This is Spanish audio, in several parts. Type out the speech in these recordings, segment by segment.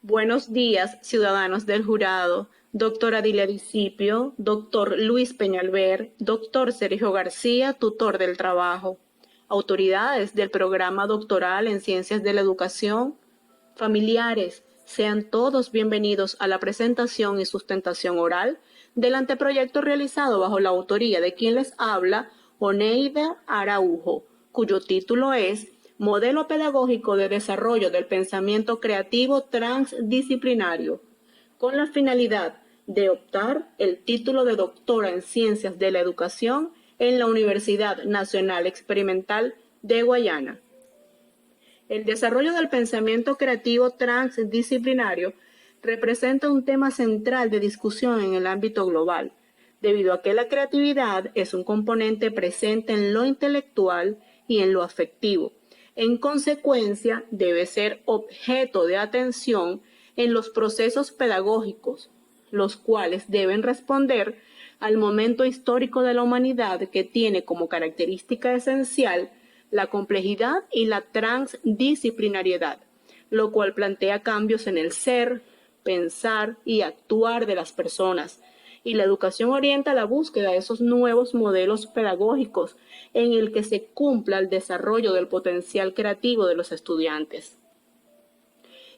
Buenos días, ciudadanos del jurado, doctora Adilia Discipio, doctor Luis Peñalver, doctor Sergio García, tutor del trabajo, autoridades del programa doctoral en Ciencias de la Educación, familiares, sean todos bienvenidos a la presentación y sustentación oral del anteproyecto realizado bajo la autoría de quien les habla, Oneida Araujo, cuyo título es Modelo Pedagógico de Desarrollo del Pensamiento Creativo Transdisciplinario, con la finalidad de optar el título de doctora en Ciencias de la Educación en la Universidad Nacional Experimental de Guayana. El desarrollo del pensamiento creativo transdisciplinario representa un tema central de discusión en el ámbito global, debido a que la creatividad es un componente presente en lo intelectual y en lo afectivo. En consecuencia, debe ser objeto de atención en los procesos pedagógicos, los cuales deben responder al momento histórico de la humanidad que tiene como característica esencial la complejidad y la transdisciplinariedad, lo cual plantea cambios en el ser, pensar y actuar de las personas. Y la educación orienta la búsqueda de esos nuevos modelos pedagógicos en el que se cumpla el desarrollo del potencial creativo de los estudiantes.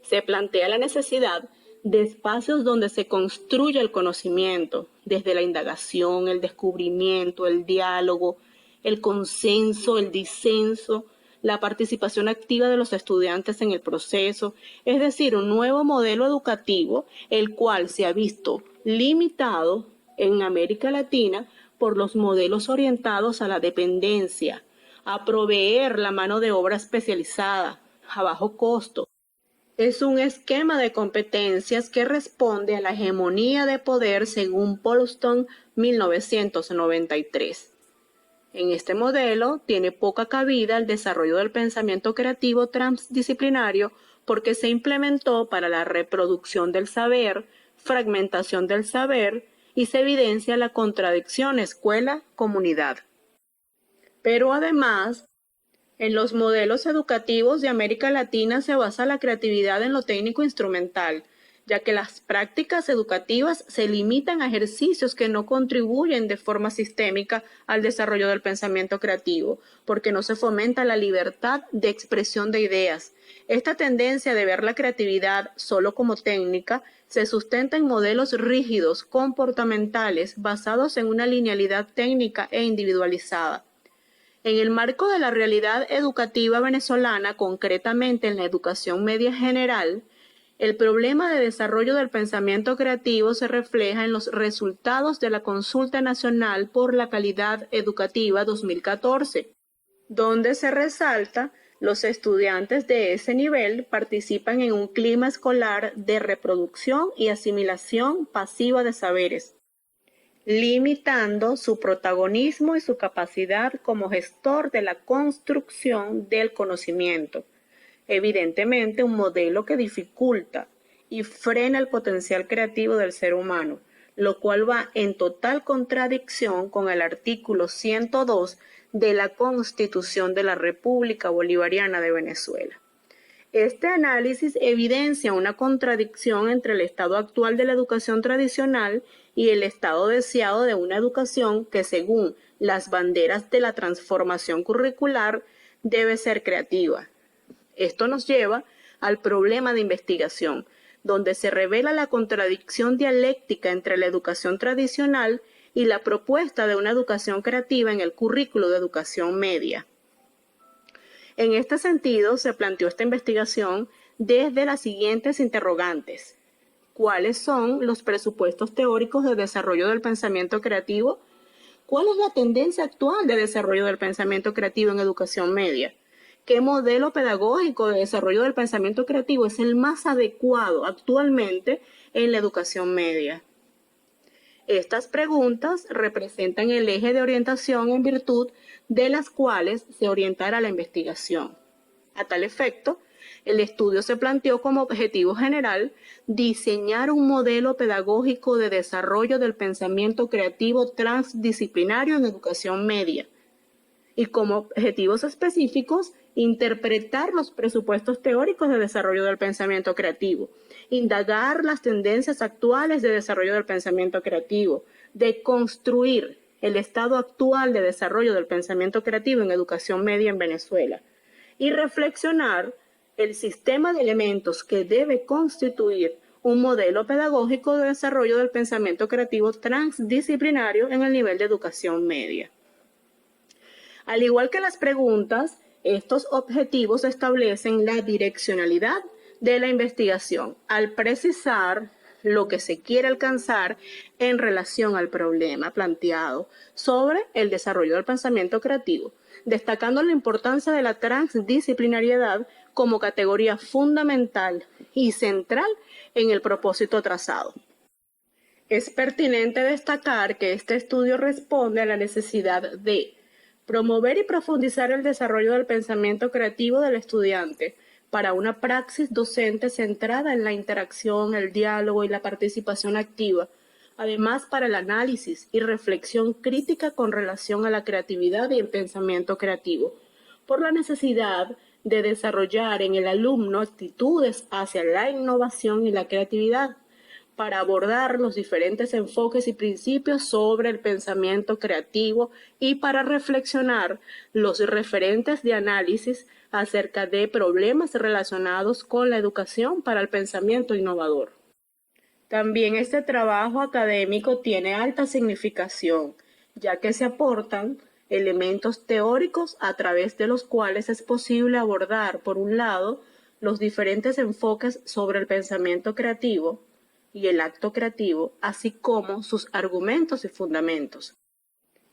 Se plantea la necesidad de espacios donde se construya el conocimiento, desde la indagación, el descubrimiento, el diálogo, el consenso, el disenso, la participación activa de los estudiantes en el proceso, es decir, un nuevo modelo educativo, el cual se ha visto limitado en América Latina por los modelos orientados a la dependencia, a proveer la mano de obra especializada, a bajo costo. Es un esquema de competencias que responde a la hegemonía de poder según Polston 1993. En este modelo tiene poca cabida el desarrollo del pensamiento creativo transdisciplinario porque se implementó para la reproducción del saber, fragmentación del saber y se evidencia la contradicción escuela-comunidad. Pero además, en los modelos educativos de América Latina se basa la creatividad en lo técnico instrumental, ya que las prácticas educativas se limitan a ejercicios que no contribuyen de forma sistémica al desarrollo del pensamiento creativo, porque no se fomenta la libertad de expresión de ideas. Esta tendencia de ver la creatividad solo como técnica se sustenta en modelos rígidos, comportamentales, basados en una linealidad técnica e individualizada. En el marco de la realidad educativa venezolana, concretamente en la educación media general, el problema de desarrollo del pensamiento creativo se refleja en los resultados de la Consulta Nacional por la Calidad Educativa 2014, donde se resalta los estudiantes de ese nivel participan en un clima escolar de reproducción y asimilación pasiva de saberes, limitando su protagonismo y su capacidad como gestor de la construcción del conocimiento. Evidentemente, un modelo que dificulta y frena el potencial creativo del ser humano, lo cual va en total contradicción con el artículo 102 de la Constitución de la República Bolivariana de Venezuela. Este análisis evidencia una contradicción entre el estado actual de la educación tradicional y el estado deseado de una educación que, según las banderas de la transformación curricular, debe ser creativa. Esto nos lleva al problema de investigación, donde se revela la contradicción dialéctica entre la educación tradicional y la propuesta de una educación creativa en el currículo de educación media. En este sentido, se planteó esta investigación desde las siguientes interrogantes. ¿Cuáles son los presupuestos teóricos de desarrollo del pensamiento creativo? ¿Cuál es la tendencia actual de desarrollo del pensamiento creativo en educación media? ¿Qué modelo pedagógico de desarrollo del pensamiento creativo es el más adecuado actualmente en la educación media? Estas preguntas representan el eje de orientación en virtud de las cuales se orientará la investigación. A tal efecto, el estudio se planteó como objetivo general diseñar un modelo pedagógico de desarrollo del pensamiento creativo transdisciplinario en educación media y como objetivos específicos interpretar los presupuestos teóricos de desarrollo del pensamiento creativo, indagar las tendencias actuales de desarrollo del pensamiento creativo, de construir el estado actual de desarrollo del pensamiento creativo en educación media en Venezuela y reflexionar el sistema de elementos que debe constituir un modelo pedagógico de desarrollo del pensamiento creativo transdisciplinario en el nivel de educación media. Al igual que las preguntas, estos objetivos establecen la direccionalidad de la investigación al precisar lo que se quiere alcanzar en relación al problema planteado sobre el desarrollo del pensamiento creativo, destacando la importancia de la transdisciplinariedad como categoría fundamental y central en el propósito trazado. Es pertinente destacar que este estudio responde a la necesidad de promover y profundizar el desarrollo del pensamiento creativo del estudiante para una praxis docente centrada en la interacción, el diálogo y la participación activa, además para el análisis y reflexión crítica con relación a la creatividad y el pensamiento creativo, por la necesidad de desarrollar en el alumno actitudes hacia la innovación y la creatividad, para abordar los diferentes enfoques y principios sobre el pensamiento creativo y para reflexionar los referentes de análisis acerca de problemas relacionados con la educación para el pensamiento innovador. También este trabajo académico tiene alta significación, ya que se aportan elementos teóricos a través de los cuales es posible abordar, por un lado, los diferentes enfoques sobre el pensamiento creativo y el acto creativo, así como sus argumentos y fundamentos.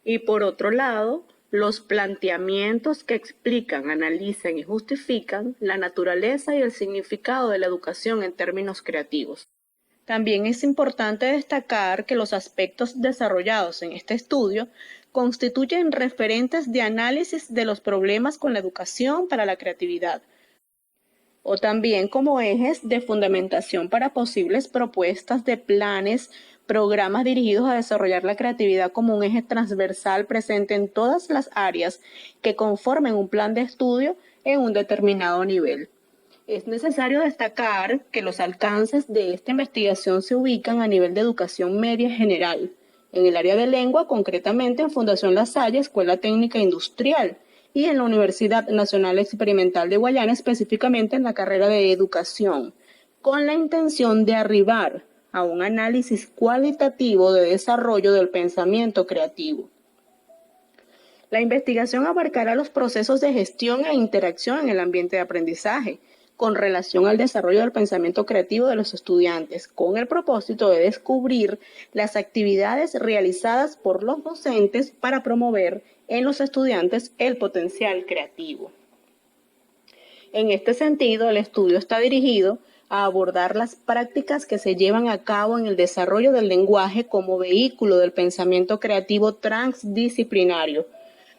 Y por otro lado, los planteamientos que explican, analizan y justifican la naturaleza y el significado de la educación en términos creativos. También es importante destacar que los aspectos desarrollados en este estudio constituyen referentes de análisis de los problemas con la educación para la creatividad, o también como ejes de fundamentación para posibles propuestas de planes, programas dirigidos a desarrollar la creatividad como un eje transversal presente en todas las áreas que conformen un plan de estudio en un determinado nivel. Es necesario destacar que los alcances de esta investigación se ubican a nivel de educación media general, en el área de lengua, concretamente en Fundación La Salle, Escuela Técnica Industrial, y en la Universidad Nacional Experimental de Guayana, específicamente en la carrera de Educación, con la intención de arribar a un análisis cualitativo de desarrollo del pensamiento creativo. La investigación abarcará los procesos de gestión e interacción en el ambiente de aprendizaje, con relación al desarrollo del pensamiento creativo de los estudiantes, con el propósito de descubrir las actividades realizadas por los docentes para promover en los estudiantes el potencial creativo. En este sentido, el estudio está dirigido a abordar las prácticas que se llevan a cabo en el desarrollo del lenguaje como vehículo del pensamiento creativo transdisciplinario,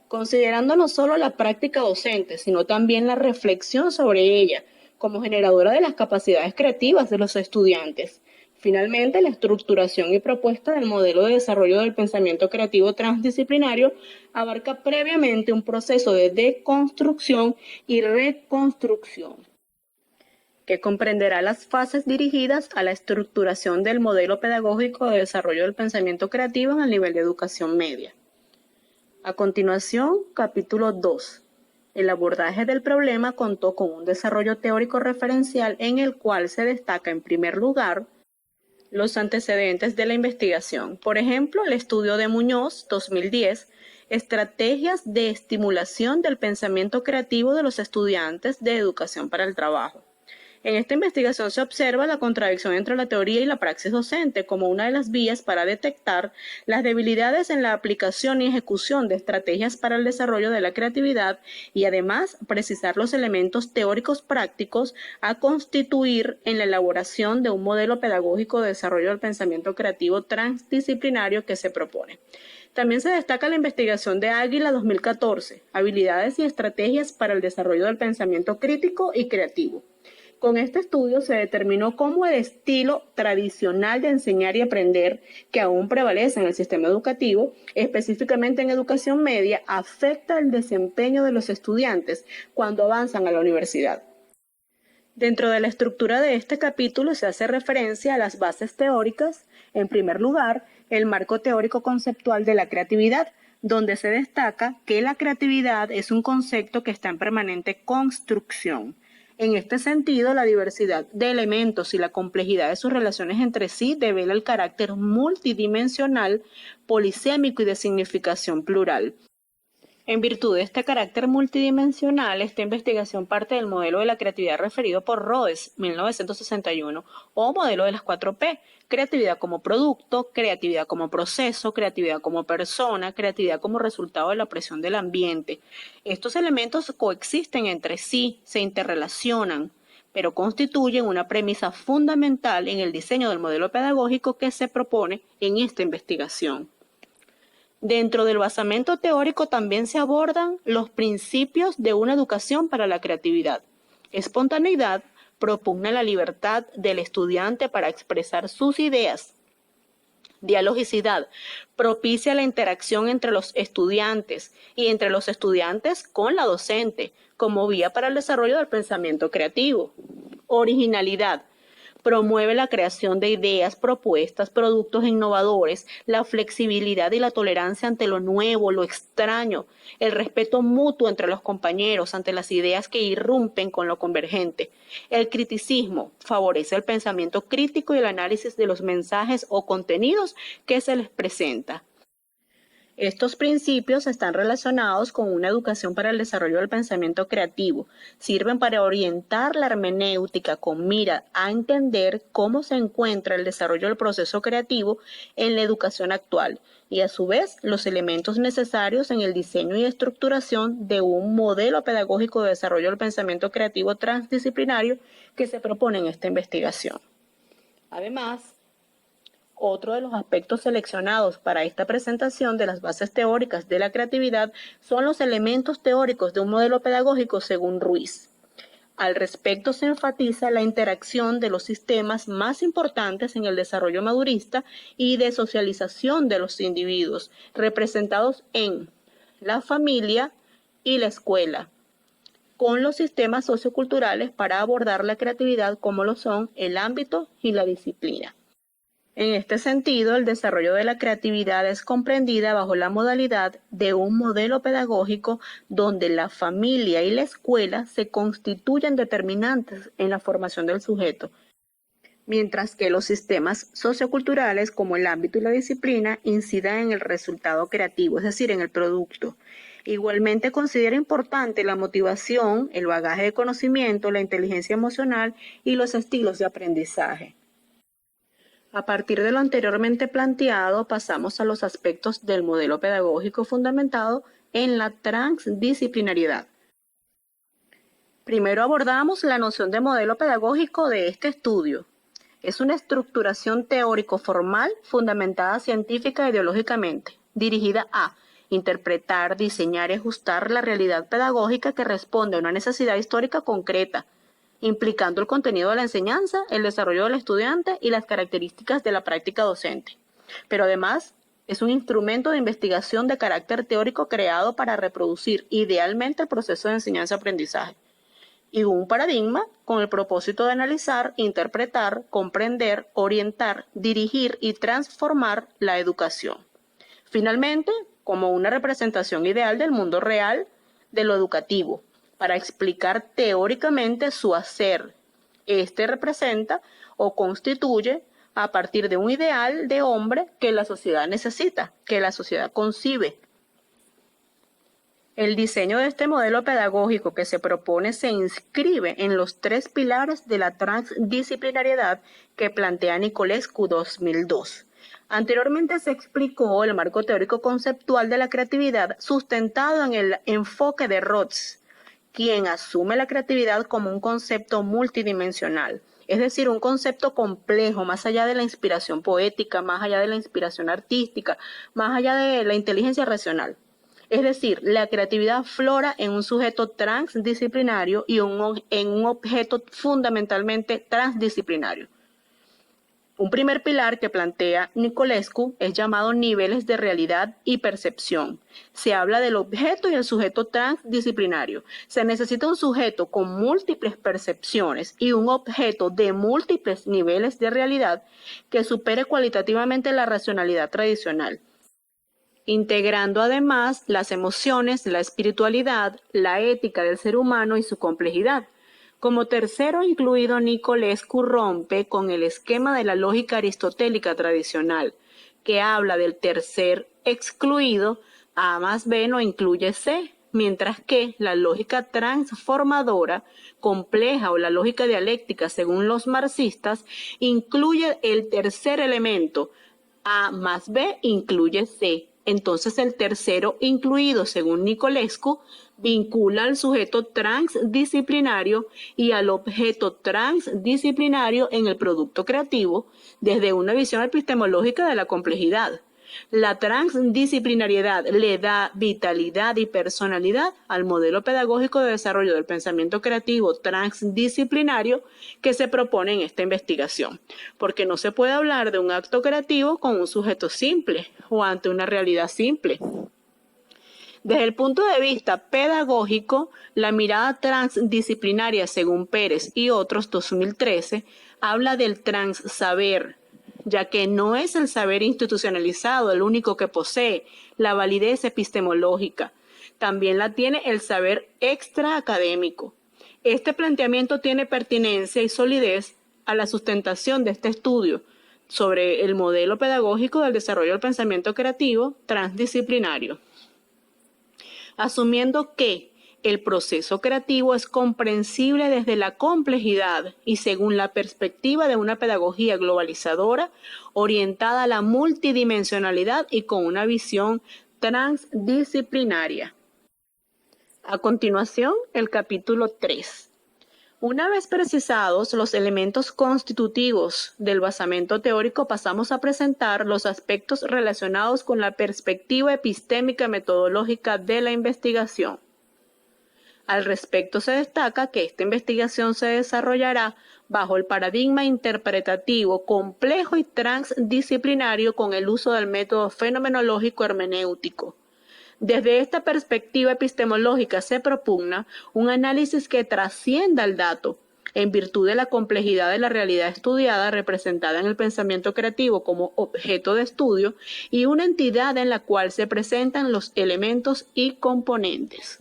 considerando no solo la práctica docente, sino también la reflexión sobre ella, como generadora de las capacidades creativas de los estudiantes. Finalmente, la estructuración y propuesta del modelo de desarrollo del pensamiento creativo transdisciplinario abarca previamente un proceso de deconstrucción y reconstrucción, que comprenderá las fases dirigidas a la estructuración del modelo pedagógico de desarrollo del pensamiento creativo en el nivel de educación media. A continuación, capítulo 2. El abordaje del problema contó con un desarrollo teórico referencial en el cual se destaca en primer lugar los antecedentes de la investigación. Por ejemplo, el estudio de Muñoz, 2010, Estrategias de estimulación del pensamiento creativo de los estudiantes de educación para el trabajo. En esta investigación se observa la contradicción entre la teoría y la praxis docente como una de las vías para detectar las debilidades en la aplicación y ejecución de estrategias para el desarrollo de la creatividad y además precisar los elementos teóricos prácticos a constituir en la elaboración de un modelo pedagógico de desarrollo del pensamiento creativo transdisciplinario que se propone. También se destaca la investigación de Águila 2014, Habilidades y estrategias para el desarrollo del pensamiento crítico y creativo, Con este estudio se determinó cómo el estilo tradicional de enseñar y aprender, que aún prevalece en el sistema educativo, específicamente en educación media, afecta el desempeño de los estudiantes cuando avanzan a la universidad. Dentro de la estructura de este capítulo se hace referencia a las bases teóricas. En primer lugar, el marco teórico conceptual de la creatividad, donde se destaca que la creatividad es un concepto que está en permanente construcción. En este sentido, la diversidad de elementos y la complejidad de sus relaciones entre sí devela el carácter multidimensional, polisémico y de significación plural. En virtud de este carácter multidimensional, esta investigación parte del modelo de la creatividad referido por Rhodes, 1961, o modelo de las 4P: creatividad como producto, creatividad como proceso, creatividad como persona, creatividad como resultado de la presión del ambiente. Estos elementos coexisten entre sí, se interrelacionan, pero constituyen una premisa fundamental en el diseño del modelo pedagógico que se propone en esta investigación. Dentro del basamento teórico también se abordan los principios de una educación para la creatividad. Espontaneidad propugna la libertad del estudiante para expresar sus ideas. Dialogicidad propicia la interacción entre los estudiantes y entre los estudiantes con la docente, como vía para el desarrollo del pensamiento creativo. Originalidad promueve la creación de ideas, propuestas, productos innovadores, la flexibilidad y la tolerancia ante lo nuevo, lo extraño, el respeto mutuo entre los compañeros ante las ideas que irrumpen con lo convergente. El criticismo favorece el pensamiento crítico y el análisis de los mensajes o contenidos que se les presenta. Estos principios están relacionados con una educación para el desarrollo del pensamiento creativo. Sirven para orientar la hermenéutica con mira a entender cómo se encuentra el desarrollo del proceso creativo en la educación actual y, a su vez, los elementos necesarios en el diseño y estructuración de un modelo pedagógico de desarrollo del pensamiento creativo transdisciplinario que se propone en esta investigación. Además, otro de los aspectos seleccionados para esta presentación de las bases teóricas de la creatividad son los elementos teóricos de un modelo pedagógico según Ruiz. Al respecto se enfatiza la interacción de los sistemas más importantes en el desarrollo madurista y de socialización de los individuos, representados en la familia y la escuela, con los sistemas socioculturales para abordar la creatividad como lo son el ámbito y la disciplina. En este sentido, el desarrollo de la creatividad es comprendida bajo la modalidad de un modelo pedagógico donde la familia y la escuela se constituyen determinantes en la formación del sujeto, mientras que los sistemas socioculturales como el ámbito y la disciplina incidan en el resultado creativo, es decir, en el producto. Igualmente considera importante la motivación, el bagaje de conocimiento, la inteligencia emocional y los estilos de aprendizaje. A partir de lo anteriormente planteado, pasamos a los aspectos del modelo pedagógico fundamentado en la transdisciplinariedad. Primero abordamos la noción de modelo pedagógico de este estudio. Es una estructuración teórico-formal fundamentada científica e ideológicamente, dirigida a interpretar, diseñar y ajustar la realidad pedagógica que responde a una necesidad histórica concreta, implicando el contenido de la enseñanza, el desarrollo del estudiante y las características de la práctica docente. Pero además, es un instrumento de investigación de carácter teórico creado para reproducir idealmente el proceso de enseñanza-aprendizaje, y un paradigma con el propósito de analizar, interpretar, comprender, orientar, dirigir y transformar la educación. Finalmente, como una representación ideal del mundo real de lo educativo, para explicar teóricamente su hacer. Este representa o constituye a partir de un ideal de hombre que la sociedad necesita, que la sociedad concibe. El diseño de este modelo pedagógico que se propone se inscribe en los 3 pilares de la transdisciplinariedad que plantea Nicolescu 2002. Anteriormente se explicó el marco teórico conceptual de la creatividad sustentado en el enfoque de Rhodes, quien asume la creatividad como un concepto multidimensional, es decir, un concepto complejo, más allá de la inspiración poética, más allá de la inspiración artística, más allá de la inteligencia racional. Es decir, la creatividad aflora en un sujeto transdisciplinario y en un objeto fundamentalmente transdisciplinario. Un primer pilar que plantea Nicolescu es llamado niveles de realidad y percepción. Se habla del objeto y el sujeto transdisciplinario. Se necesita un sujeto con múltiples percepciones y un objeto de múltiples niveles de realidad que supere cualitativamente la racionalidad tradicional, integrando además las emociones, la espiritualidad, la ética del ser humano y su complejidad. Como tercero incluido, Nicolescu rompe con el esquema de la lógica aristotélica tradicional, que habla del tercer excluido, A más B no incluye C, mientras que la lógica transformadora compleja o la lógica dialéctica, según los marxistas, incluye el tercer elemento, A más B incluye C. Entonces el tercero incluido, según Nicolescu, vincula al sujeto transdisciplinario y al objeto transdisciplinario en el producto creativo desde una visión epistemológica de la complejidad. La transdisciplinariedad le da vitalidad y personalidad al modelo pedagógico de desarrollo del pensamiento creativo transdisciplinario que se propone en esta investigación, porque no se puede hablar de un acto creativo con un sujeto simple o ante una realidad simple. Desde el punto de vista pedagógico, la mirada transdisciplinaria, según Pérez y otros, 2013, habla del transsaber, ya que no es el saber institucionalizado el único que posee la validez epistemológica, también la tiene el saber extraacadémico. Este planteamiento tiene pertinencia y solidez a la sustentación de este estudio sobre el modelo pedagógico del desarrollo del pensamiento creativo transdisciplinario. Asumiendo que el proceso creativo es comprensible desde la complejidad y según la perspectiva de una pedagogía globalizadora orientada a la multidimensionalidad y con una visión transdisciplinaria. A continuación, el capítulo 3. Una vez precisados los elementos constitutivos del basamento teórico, pasamos a presentar los aspectos relacionados con la perspectiva epistémica metodológica de la investigación. Al respecto se destaca que esta investigación se desarrollará bajo el paradigma interpretativo complejo y transdisciplinario con el uso del método fenomenológico hermenéutico. Desde esta perspectiva epistemológica se propugna un análisis que trascienda el dato, en virtud de la complejidad de la realidad estudiada representada en el pensamiento creativo como objeto de estudio y una entidad en la cual se presentan los elementos y componentes.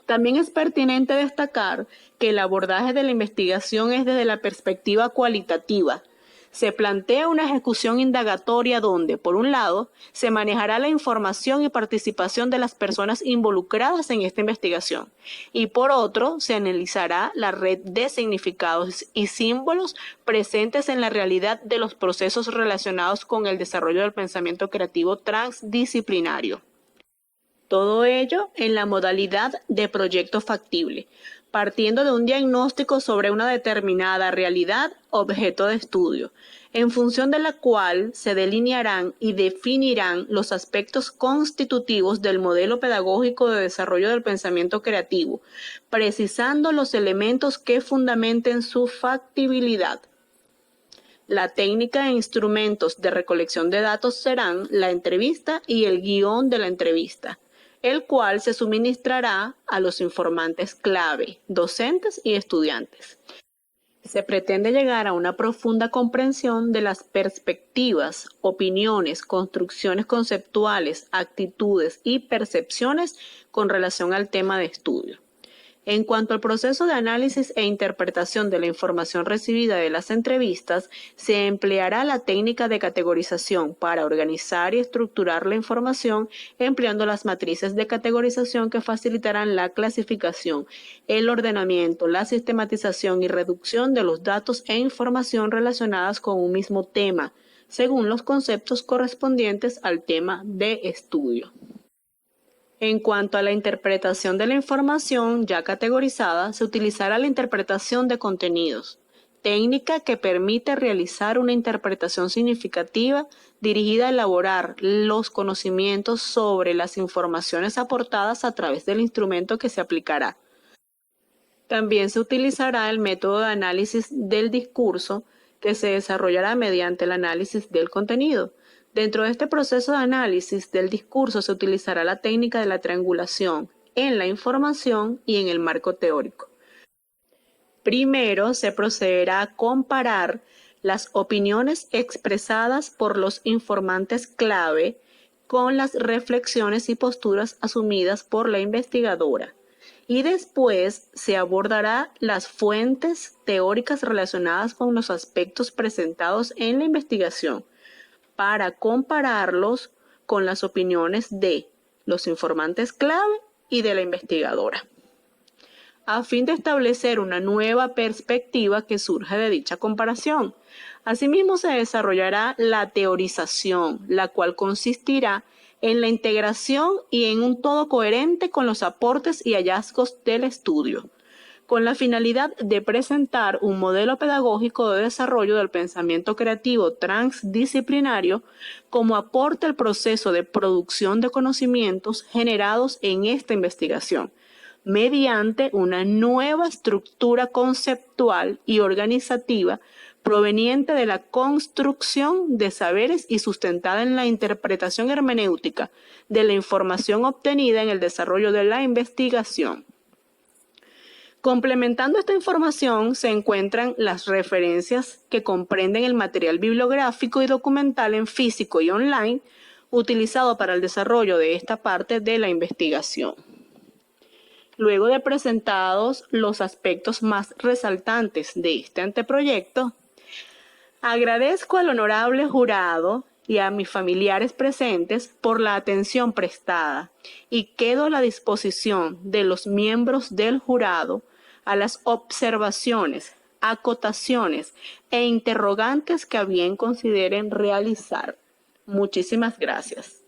También es pertinente destacar que el abordaje de la investigación es desde la perspectiva cualitativa. Se plantea una ejecución indagatoria donde, por un lado, se manejará la información y participación de las personas involucradas en esta investigación, y por otro, se analizará la red de significados y símbolos presentes en la realidad de los procesos relacionados con el desarrollo del pensamiento creativo transdisciplinario. Todo ello en la modalidad de proyecto factible, partiendo de un diagnóstico sobre una determinada realidad objeto de estudio, en función de la cual se delinearán y definirán los aspectos constitutivos del modelo pedagógico de desarrollo del pensamiento creativo, precisando los elementos que fundamenten su factibilidad. La técnica e instrumentos de recolección de datos serán la entrevista y el guión de la entrevista, el cual se suministrará a los informantes clave, docentes y estudiantes. Se pretende llegar a una profunda comprensión de las perspectivas, opiniones, construcciones conceptuales, actitudes y percepciones con relación al tema de estudio. En cuanto al proceso de análisis e interpretación de la información recibida de las entrevistas, se empleará la técnica de categorización para organizar y estructurar la información, empleando las matrices de categorización que facilitarán la clasificación, el ordenamiento, la sistematización y reducción de los datos e información relacionadas con un mismo tema, según los conceptos correspondientes al tema de estudio. En cuanto a la interpretación de la información ya categorizada, se utilizará la interpretación de contenidos, técnica que permite realizar una interpretación significativa dirigida a elaborar los conocimientos sobre las informaciones aportadas a través del instrumento que se aplicará. También se utilizará el método de análisis del discurso, que se desarrollará mediante el análisis del contenido. Dentro de este proceso de análisis del discurso se utilizará la técnica de la triangulación en la información y en el marco teórico. Primero se procederá a comparar las opiniones expresadas por los informantes clave con las reflexiones y posturas asumidas por la investigadora. Y después se abordará las fuentes teóricas relacionadas con los aspectos presentados en la investigación para compararlos con las opiniones de los informantes clave y de la investigadora, a fin de establecer una nueva perspectiva que surge de dicha comparación. Asimismo, se desarrollará la teorización, la cual consistirá en la integración y en un todo coherente con los aportes y hallazgos del estudio, con la finalidad de presentar un modelo pedagógico de desarrollo del pensamiento creativo transdisciplinario como aporte al proceso de producción de conocimientos generados en esta investigación, mediante una nueva estructura conceptual y organizativa proveniente de la construcción de saberes y sustentada en la interpretación hermenéutica de la información obtenida en el desarrollo de la investigación. Complementando esta información se encuentran las referencias que comprenden el material bibliográfico y documental en físico y online utilizado para el desarrollo de esta parte de la investigación. Luego de presentados los aspectos más resaltantes de este anteproyecto, agradezco al honorable jurado y a mis familiares presentes por la atención prestada y quedo a la disposición de los miembros del jurado a las observaciones, acotaciones e interrogantes que a bien consideren realizar. Muchísimas gracias.